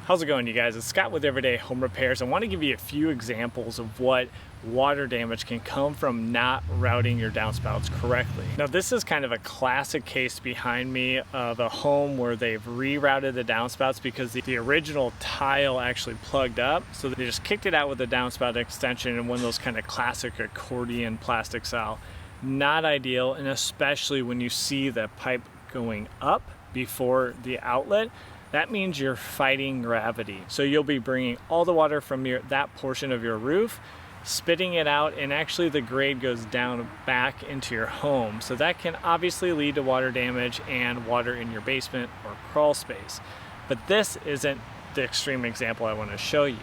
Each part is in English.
How's it going, you guys? It's Scott with Everyday Home Repairs. I want to give you a few examples of what water damage can come from not routing your downspouts correctly. Now, this is kind of a classic case behind me of a home where they've rerouted the downspouts because the original tile actually plugged up. So they just kicked it out with a downspout extension and one of those kind of classic accordion plastic style. Not ideal, and especially when you see the pipe going up before the outlet. That means you're fighting gravity. So you'll be bringing all the water from that portion of your roof, spitting it out, and actually the grade goes down back into your home. So that can obviously lead to water damage and water in your basement or crawl space. But this isn't the extreme example I want to show you.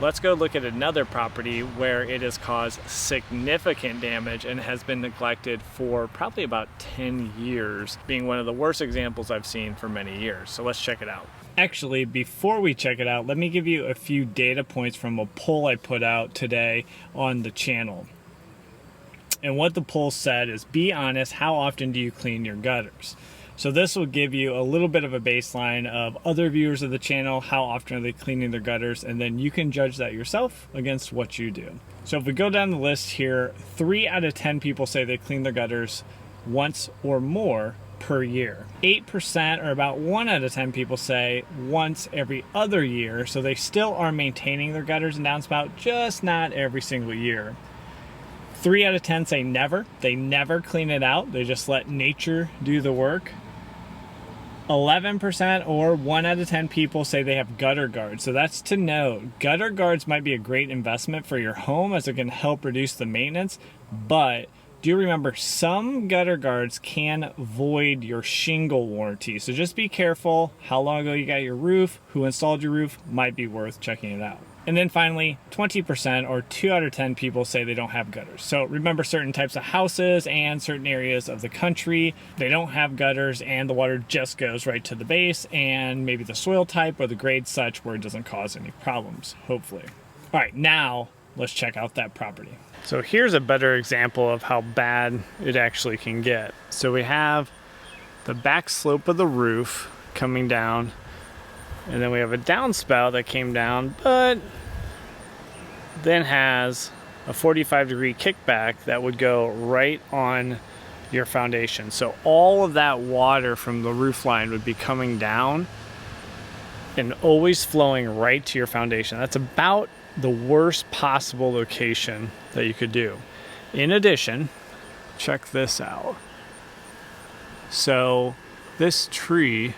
Let's go look at another property where it has caused significant damage and has been neglected for probably about 10 years, being one of the worst examples I've seen for many years. So let's check it out. Actually, before we check it out, let me give you a few data points from a poll I put out today on the channel. And what the poll said is, be honest, how often do you clean your gutters? So this will give you a little bit of a baseline of other viewers of the channel, how often are they cleaning their gutters, and then you can judge that yourself against what you do. So if we go down the list here, 3 out of 10 people say they clean their gutters once or more per year. 8%, or about 1 out of 10 people, say once every other year, so they still are maintaining their gutters and downspout, just not every single year. 3 out of 10 say never. They never clean it out. They just let nature do the work. 11%, or 1 out of 10 people, say they have gutter guards. So that's to note. Gutter guards might be a great investment for your home as it can help reduce the maintenance, but do remember some gutter guards can void your shingle warranty. So just be careful how long ago you got your roof, who installed your roof, might be worth checking it out. And then finally, 20%, or 2 out of 10 people, say they don't have gutters. So remember, certain types of houses and certain areas of the country, they don't have gutters and the water just goes right to the base, and maybe the soil type or the grade such where it doesn't cause any problems, hopefully. All right, now let's check out that property. So here's a better example of how bad it actually can get. So we have the back slope of the roof coming down, and then we have a downspout that came down, but then has a 45-degree kickback that would go right on your foundation. So all of that water from the roof line would be coming down and always flowing right to your foundation. That's about the worst possible location that you could do. In addition, check this out. So this tree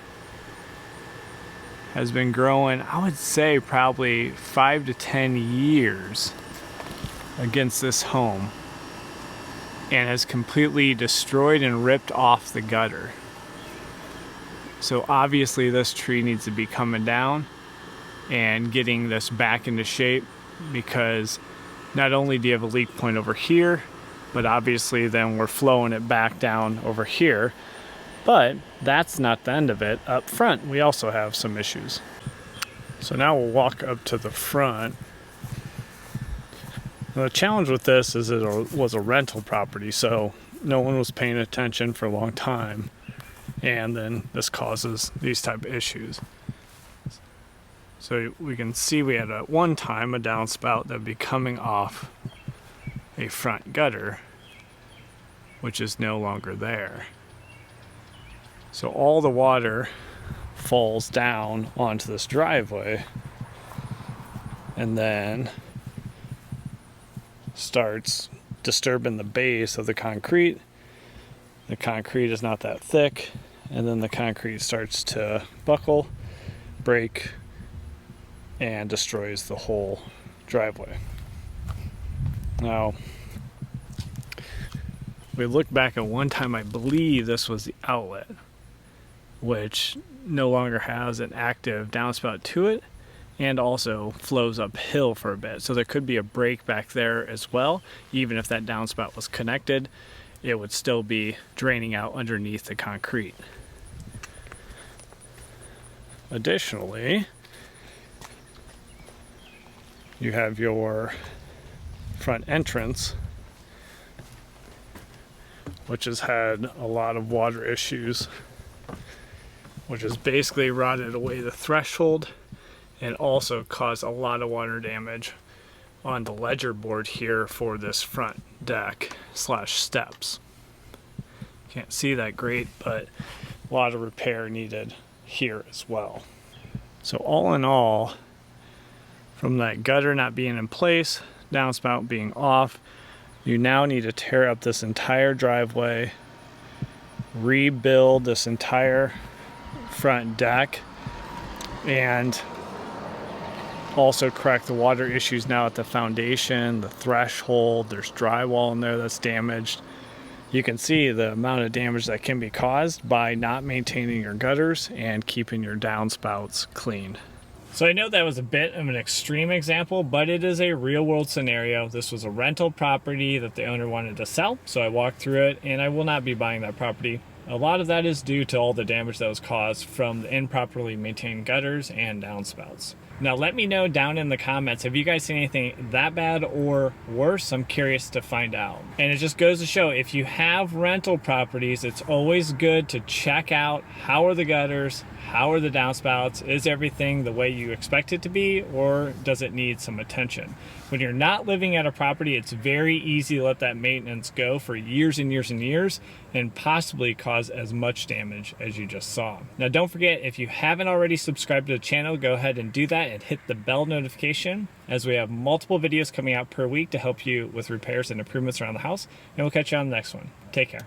has been growing, I would say, probably 5 to 10 years against this home, and has completely destroyed and ripped off the gutter. So obviously this tree needs to be coming down and getting this back into shape, because not only do you have a leak point over here, but obviously then we're flowing it back down over here. But that's not the end of it. Up front, we also have some issues. So now we'll walk up to the front. Now, the challenge with this is it was a rental property, so no one was paying attention for a long time. And then this causes these type of issues. So we can see we had at one time a downspout that would be coming off a front gutter, which is no longer there. So all the water falls down onto this driveway and then starts disturbing the base of the concrete. The concrete is not that thick, and then the concrete starts to buckle, break, and destroys the whole driveway. Now, we look back at one time, I believe this was the outlet, which no longer has an active downspout to it, and also flows uphill for a bit. So there could be a break back there as well. Even if that downspout was connected, it would still be draining out underneath the concrete. Additionally, you have your front entrance, which has had a lot of water issues, which has basically rotted away the threshold and also caused a lot of water damage on the ledger board here for this front deck slash steps. Can't see that great, but a lot of repair needed here as well. So all in all, from that gutter not being in place, downspout being off, you now need to tear up this entire driveway, rebuild this entire front deck, and also correct the water issues now at the foundation, the threshold. There's drywall in there that's damaged. You can see the amount of damage that can be caused by not maintaining your gutters and keeping your downspouts clean. So I know that was a bit of an extreme example, but it is a real world scenario. This was a rental property that the owner wanted to sell, so I walked through it, and I will not be buying that property. A lot of that is due to all the damage that was caused from the improperly maintained gutters and downspouts. Now let me know down in the comments, have you guys seen anything that bad or worse? I'm curious to find out. And it just goes to show, if you have rental properties, it's always good to check out, how are the gutters, how are the downspouts, is everything the way you expect it to be, or does it need some attention? When you're not living at a property, it's very easy to let that maintenance go for years and years and years and possibly cause as much damage as you just saw. Now don't forget, if you haven't already subscribed to the channel, go ahead and do that and hit the bell notification, as we have multiple videos coming out per week to help you with repairs and improvements around the house. And we'll catch you on the next one. Take care.